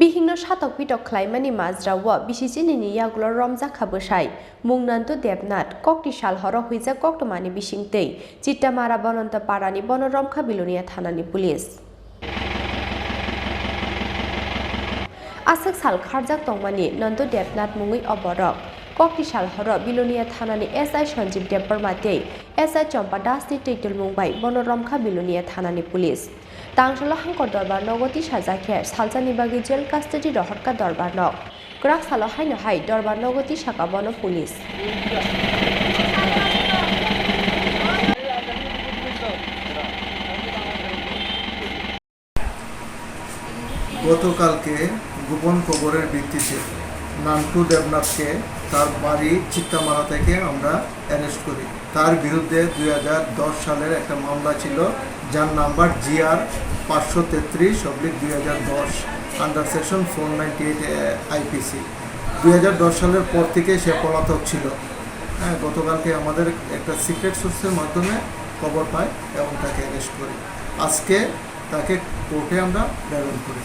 Bihingno shatok pitok khlaimani mazrawa bisichinini yagulo romja khabosai mungnantu debnat kokti sal horo huija koktomani bisingtei chittamara bonanta parani bonoromkha bilonia thanani pulis asak sal kharjak tongmani nantu debnat mungui oborok kokti sal horo bilonia thanani SI Sanjeev Debbarmatei SI Chompa Dasni Teitul Mumbai bonoromkha bilonia thanani pulis Tangsalo hangkor dorbar nogoti sajake saljani bagi jel custody rohorka dorbar nog krak salo haino hai dorbar nogoti sakabono pulis গতকালকে গোপন খবরের ভিত্তিতে নান্টু দেবনাথকে তার বাড়ি চিত্তামারা থেকে আমরা arrest করি। তার বিরুদ্ধে 2010 সালের একটা মামলা ছিল যার number GR 533/2010 under section 498 IPC। 2010 সালের পর থেকে সে পলাতক ছিল। গতকালকে আমাদের একটা সিক্রেট সোর্সের মাধ্যমে খবর পাই এবং তাকে অ্যারেস্ট করি। আজকে তাকে কোর্টে আমরা প্রেরণ করি।